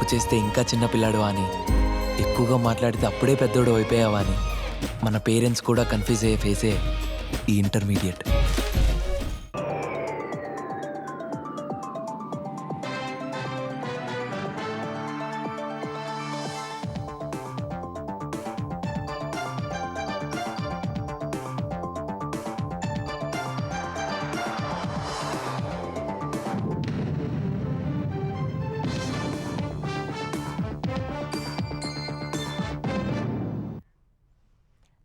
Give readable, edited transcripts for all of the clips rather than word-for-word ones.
తప్పు చేస్తే ఇంకా చిన్నపిల్లాడు అని, ఎక్కువగా మాట్లాడితే అప్పుడే పెద్దోడు అయిపోయావా అని మన పేరెంట్స్ కూడా కన్ఫ్యూజ్ అయ్యే ఫేసే ఈ ఇంటర్మీడియట్.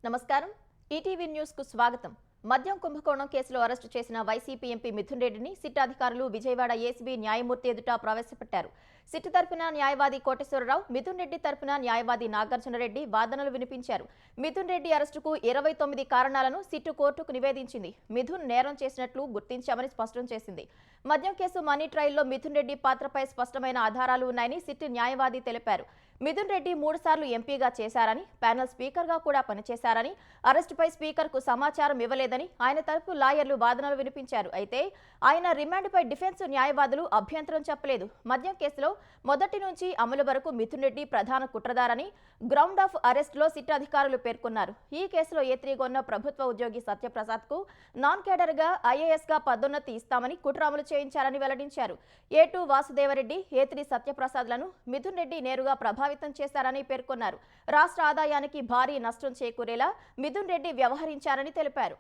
నమస్కారం, ఈటీవీ న్యూస్ కు స్వాగతం. మద్యం కుంభకోణం కేసులో అరెస్టు చేసిన వైసీపీ ఎంపీ మిథున్ రెడ్డిని సిట్ అధికారులు విజయవాడ ఏసీబీ న్యాయమూర్తి ఎదుట ప్రవేశపెట్టారు. సిట్ తరపున న్యాయవాది కోటేశ్వరరావు, మిథున్ రెడ్డి తరపున న్యాయవాది నాగార్జునరెడ్డి వాదనలు వినిపించారు. మిథున్ రెడ్డి అరెస్టుకు 29 కారణాలను సిట్ కోర్టుకు నివేదించింది. మిథున్ నేరం చేసినట్లు గుర్తించామని స్పష్టం చేసింది. మద్యం కేసు మనీ ట్రయల్లో మిథున్ రెడ్డి పాత్రపై స్పష్టమైన ఆధారాలు ఉన్నాయని సిట్ న్యాయవాది తెలిపారు. మిథున్ రెడ్డి 3 సార్లు ఎంపీగా చేశారని, ప్యానెల్ స్పీకర్గా కూడా పనిచేశారని, అరెస్టుపై స్పీకర్కు సమాచారం ఇవ్వలేదని ఆయన తరపు లాయర్లు వాదనలు వినిపించారు. అయితే ఆయన రిమాండ్పై డిఫెన్స్ న్యాయవాదులు అభ్యంతరం చెప్పలేదు. మద్యం కేసులో మొదటి నుంచి అమలు వరకు మిథున్ రెడ్డి ప్రధాన కుట్రదారని గ్రౌండ్ ఆఫ్ అరెస్ట్లో సిట్ అధికారులు పేర్కొన్నారు. ఈ కేసులో ఏత్రీగా ఉన్న ప్రభుత్వ ఉద్యోగి సత్యప్రసాద్కు నాన్ కేడర్గా ఐఏఎస్గా పదోన్నతి ఇస్తామని కుట్ర అమలు చేయించారని వెల్లడించారు. ఏ2 వాసుదేవరెడ్డి, ఏ3 సత్యప్రసాద్లను మిథున్ రెడ్డి నేరుగా ప్రభావితం చేశారని పేర్కొన్నారు. రాష్ట్ర ఆదాయానికి భారీ నష్టం చేకూరేలా మిథున్ రెడ్డి వ్యవహరించారని తెలిపారు.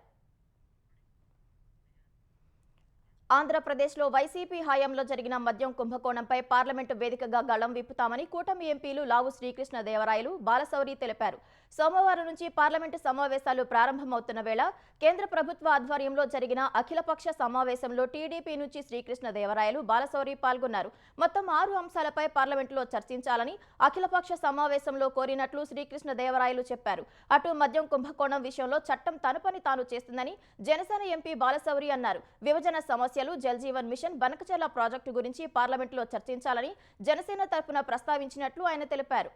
ఆంధ్రప్రదేశ్లో వైసీపీ హయాంలో జరిగిన మద్యం కుంభకోణంపై పార్లమెంటు వేదికగా గళం విప్పుతామని కూటమి ఎంపీలు లావు శ్రీకృష్ణదేవరాయలు, బాలశౌరి తెలిపారు. సోమవారం నుంచి పార్లమెంటు సమావేశాలు ప్రారంభమవుతున్న వేళ కేంద్ర ప్రభుత్వ ఆధ్వర్యంలో జరిగిన అఖిలపక్ష సమావేశంలో టీడీపీ నుంచి శ్రీకృష్ణదేవరాయలు, బాలశౌరి పాల్గొన్నారు. మొత్తం 6 అంశాలపై పార్లమెంటులో చర్చించాలని అఖిలపక్ష సమావేశంలో కోరినట్లు శ్రీకృష్ణదేవరాయలు చెప్పారు. అటు మద్యం కుంభకోణం విషయంలో చట్టం తన పని తాను చేస్తుందని జనసేన ఎంపీ బాలశౌరి అన్నారు. విభజన సమస్య జల్ జీవన్ మిషన్, బనకచెర్ల ప్రాజెక్టు గురించి పార్లమెంట్లో చర్చించాలని జనసేన తరపున ప్రస్తావించినట్లు ఆయన తెలిపారు.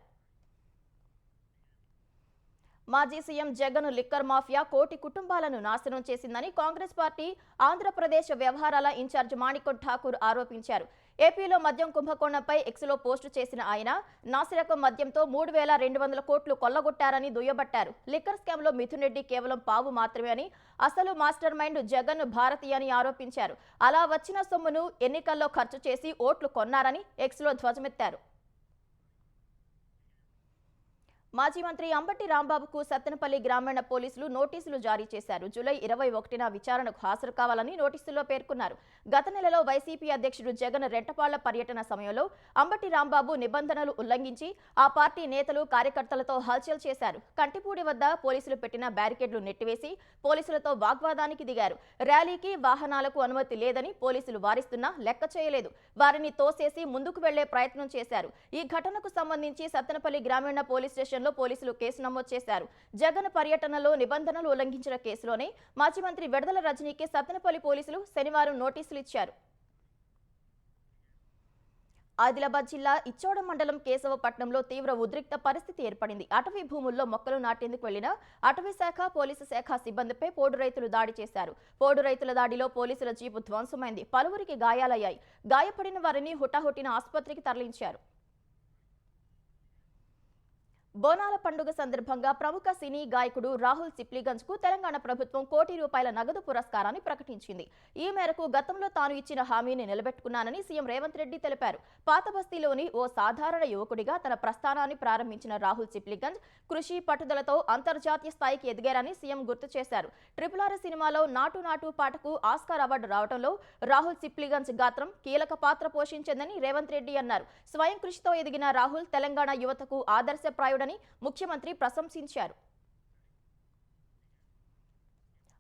మాజీ సీఎం జగన్ లిక్కర్ మాఫియా కోటి కుటుంబాలను నాశనం చేసిందని కాంగ్రెస్ పార్టీ ఆంధ్రప్రదేశ్ వ్యవహారాల ఇన్ఛార్జ్ మాణిక్ ఠాకూర్ ఆరోపించారు. ఏపీలో మద్యం కుంభకోణంపై ఎక్స్లో పోస్టు చేసిన ఆయన నాసిరకం మద్యంతో 3,200 కోట్లు కొల్లగొట్టారని దుయ్యబట్టారు. లిక్కర్ స్కామ్లో మిథున్ రెడ్డి కేవలం పావు మాత్రమే అని, అసలు మాస్టర్ మైండ్ జగన్ భారతీయ అని ఆరోపించారు. అలా వచ్చిన సొమ్మును ఎన్నికల్లో ఖర్చు చేసి ఓట్లు కొన్నారని ఎక్స్లో ధ్వజమెత్తారు. మాజీ మంత్రి అంబటి రాంబాబుకు సత్తెనపల్లి గ్రామీణ పోలీసులు నోటీసులు జారీ చేశారు. జూలై 21న విచారణకు హాజరు కావాలని నోటీసుల్లో పేర్కొన్నారు. గత నెలలో వైసీపీ అధ్యక్షుడు జగన్ రెట్టపాళ్ల పర్యటన సమయంలో అంబటి రాంబాబు నిబంధనలు ఉల్లంఘించి ఆ పార్టీ నేతలు, కార్యకర్తలతో హల్చల్ చేశారు. కంటిపూడి వద్ద పోలీసులు పెట్టిన బ్యారికేడ్లు నెట్టివేసి పోలీసులతో వాగ్వాదానికి దిగారు. ర్యాలీకి, వాహనాలకు అనుమతి లేదని పోలీసులు వారిస్తున్నా లెక్క చేయలేదు. వారిని తోసేసి ముందుకు వెళ్లే ప్రయత్నం చేశారు. ఈ ఘటనకు సంబంధించి సత్తెనపల్లి గ్రామీణ పోలీస్ స్టేషన్ పోలీసులు కేసు నమోదు చేశారు. జగన్ పర్యటనలో నిబంధనలు ఉల్లంఘించిన కేసులోనే మాజీ మంత్రి విడదల రజనీకి సత్తెనపల్లి పోలీసులు శనివారం నోటీసులు ఇచ్చారు. ఆదిలాబాద్ జిల్లా ఇచ్చోడ మండలం కేశవపట్నంలో తీవ్ర ఉద్రిక్త పరిస్థితి ఏర్పడింది. అటవీ భూముల్లో మొక్కలు నాటేందుకు వెళ్లిన అటవీ శాఖ, పోలీసు శాఖ సిబ్బందిపై పోడు రైతులు దాడి చేశారు. పోడు రైతుల దాడిలో పోలీసుల జీపు ధ్వంసమైంది. పలువురికి గాయాలయ్యాయి. గాయపడిన వారిని హుటాహుటిన ఆసుపత్రికి తరలించారు. బోనాల పండుగ సందర్భంగా ప్రముఖ సినీ గాయకుడు రాహుల్ సిప్లిగంజ్ కు తెలంగాణ ప్రభుత్వం ₹1 కోటి నగదు పురస్కారాన్ని ప్రకటించింది. ఈ మేరకు గతంలో తాను ఇచ్చిన హామీని నిలబెట్టుకున్నానని సీఎం రేవంత్ రెడ్డి తెలిపారు. పాత బస్తీలోని ఓ సాధారణ యువకుడిగా తన ప్రస్థానాన్ని ప్రారంభించిన రాహుల్ సిప్లిగంజ్ కృషి, పట్టుదలతో అంతర్జాతీయ స్థాయికి ఎదిగారని సీఎం గుర్తు చేశారు. RRR సినిమాలో నాటు నాటు పాటకు ఆస్కార్ అవార్డు రావడంలో రాహుల్ సిప్లిగంజ్ గాత్రం కీలక పాత్ర పోషించిందని రేవంత్ రెడ్డి అన్నారు. స్వయం కృషితో ఎదిగిన రాహుల్ తెలంగాణ యువతకు ఆదర్శప్రాయుడు ముఖ్యమంత్రి ప్రశంసించారు.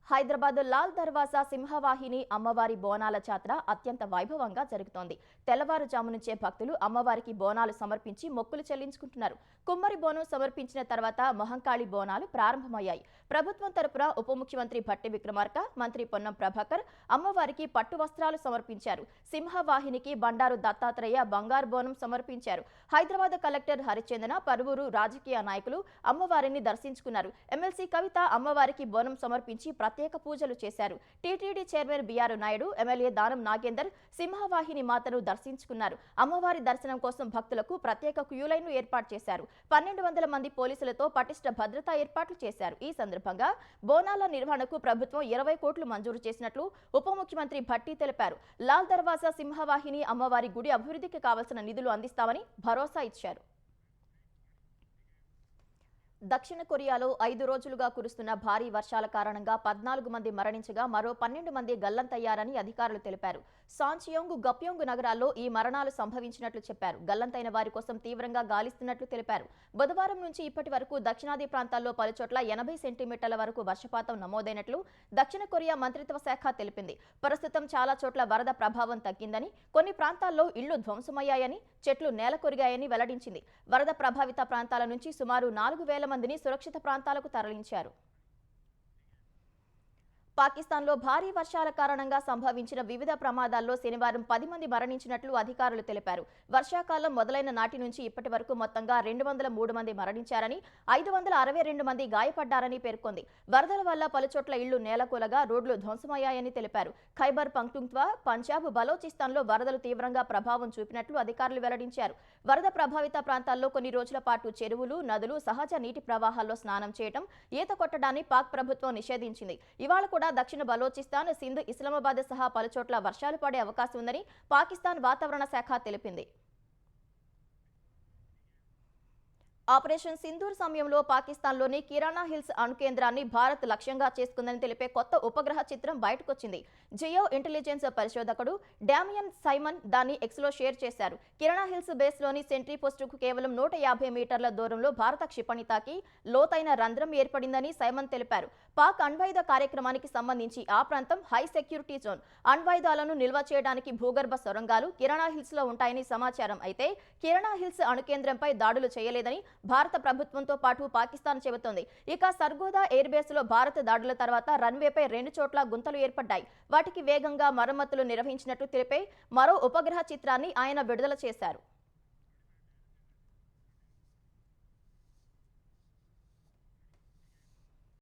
హైదరాబాద్ లాల్ దర్వాజా సింహవాహిని అమ్మవారి బోనాల జాతర అత్యంత వైభవంగా జరుగుతోంది. తెల్లవారుజాము నుంచే భక్తులు అమ్మవారికి బోనాలు సమర్పించి మొక్కులు చెల్లించుకుంటున్నారు. కుమ్మరి బోనం సమర్పించిన తర్వాత మహంకాళి బోనాలు ప్రారంభమయ్యాయి. ప్రభుత్వం తరపున ఉప ముఖ్యమంత్రి భట్టి విక్రమార్క, మంత్రి పొన్నం ప్రభాకర్ అమ్మవారికి పట్టు వస్త్రాలు సమర్పించారు. సింహవాహినికి బండారు దత్తాత్రేయ బంగారు బోనం సమర్పించారు. హైదరాబాద్ కలెక్టర్ హరిచందన, పలువురు రాజకీయ నాయకులు అమ్మవారిని దర్శించుకున్నారు. ఎమ్మెల్సీ కవిత అమ్మవారికి బోనం సమర్పించి ప్రత్యేక పూజలు చేశారు. టీటీడీ చైర్మన్ బిఆర్ నాయుడు, ఎమ్మెల్యే దానం నాగేందర్ సింహవాహిని మాతను దర్శించుకున్నారు. అమ్మవారి దర్శనం కోసం భక్తులకు ప్రత్యేక క్యూలైన్ను ఏర్పాటు చేశారు. 1200 మంది పోలీసులతో పటిష్ట భద్రతా ఏర్పాట్లు చేశారు. ఈ సందర్భంగా బోనాల నిర్వహణకు ప్రభుత్వం 20 కోట్లు మంజూరు చేసినట్లు ఉప ముఖ్యమంత్రి భట్టి తెలిపారు. లాల్ దర్వాజా సింహవాహిని అమ్మవారి గుడి అభివృద్ధికి కావాల్సిన నిధులు అందిస్తామని భరోసా ఇచ్చారు. దక్షిణ కొరియాలో 5 రోజులుగా కురుస్తున్న భారీ వర్షాల కారణంగా 14 మంది మరణించగా మరో 12 మంది గల్లంతయ్యారని అధికారులు తెలిపారు. సాంచియోంగ్, గప్యోంగ్ నగరాల్లో ఈ మరణాలు సంభవించినట్లు చెప్పారు. గల్లంతైన వారి కోసం తీవ్రంగా గాలిస్తున్నట్లు తెలిపారు. బుధవారం నుంచి ఇప్పటి వరకు దక్షిణాది ప్రాంతాల్లో పలుచోట్ల 80 సెంటీమీటర్ల వరకు వర్షపాతం నమోదైనట్లు దక్షిణ కొరియా మంత్రిత్వ శాఖ తెలిపింది. ప్రస్తుతం చాలా చోట్ల వరద ప్రభావం తగ్గిందని, కొన్ని ప్రాంతాల్లో ఇళ్లు ధ్వంసమయ్యాయని, చెట్లు నేలకొరిగాయని వెల్లడించింది. వరద ప్రభావిత ప్రాంతాల నుంచి సుమారు 4000 మందిని సురక్షిత ప్రాంతాలకు తరలించారు. పాకిస్తాన్లో భారీ వర్షాల కారణంగా సంభవించిన వివిధ ప్రమాదాల్లో శనివారం 10 మంది మరణించినట్లు అధికారులు తెలిపారు. వర్షాకాలం మొదలైన నాటి నుంచి ఇప్పటి వరకు మొత్తంగా 203 మంది మరణించారని, 562 మంది గాయపడ్డారని పేర్కొంది. వరదల వల్ల పలుచోట్ల ఇళ్లు నేలకూలగా, రోడ్లు ధ్వంసమయ్యాయని తెలిపారు. ఖైబర్ పఖ్తూన్ఖ్వా, పంజాబ్, బలోచిస్తాన్లో వరదలు తీవ్రంగా ప్రభావం చూపినట్లు అధికారులు వెల్లడించారు. వరద ప్రభావిత ప్రాంతాల్లో కొన్ని రోజుల పాటు చెరువులు, నదులు, సహజ నీటి ప్రవాహాల్లో స్నానం చేయడం, ఈత కొట్టడాన్ని పాక్ ప్రభుత్వం నిషేధించింది. ఇవాళ కూడా దక్షిణ బలోచిస్తాన్, సింధ్, ఇస్లామాబాద్ సహా పలుచోట్ల వర్షాలు పడే అవకాశం ఉందని పాకిస్తాన్ వాతావరణ శాఖ తెలిపింది. ఆపరేషన్ సింధూర్ సమయంలో పాకిస్తాన్లోని కిరాణా హిల్స్ అణు కేంద్రాన్ని భారత్ లక్ష్యంగా చేసుకుందని తెలిపే కొత్త ఉపగ్రహ చిత్రం బయటకొచ్చింది. జియో ఇంటెలిజెన్స్ పరిశోధకుడు డామియన్ సైమన్ దాన్ని ఎక్స్లో షేర్ చేశారు. కిరాణా హిల్స్ బేస్లోని సెంట్రీ పోస్టుకు కేవలం 150 మీటర్ల దూరంలో భారత క్షిపణి తాకి లోతైన రంధ్రం ఏర్పడిందని సైమన్ తెలిపారు. పాక్ అణ్వాయుధ కార్యక్రమానికి సంబంధించి ఆ ప్రాంతం హై సెక్యూరిటీ జోన్. అణ్వాయుధాలను నిల్వ చేయడానికి భూగర్భ సొరంగాలు కిరాణా హిల్స్ లో ఉంటాయని సమాచారం. అయితే కిరాణా హిల్స్ అణు కేంద్రంపై దాడులు చేయలేదని భారత ప్రభుత్వంతో పాటు పాకిస్తాన్ చెబుతోంది. ఇక సర్గోదా ఎయిర్ బేస్ లో భారత దాడుల తర్వాత రన్వేపై 2 చోట్ల గుంతలు ఏర్పడ్డాయి. వాటికి వేగంగా మరమ్మతులు నిర్వహించినట్లు తెలిపే మరో ఉపగ్రహ చిత్రాన్ని ఆయన విడుదల చేశారు.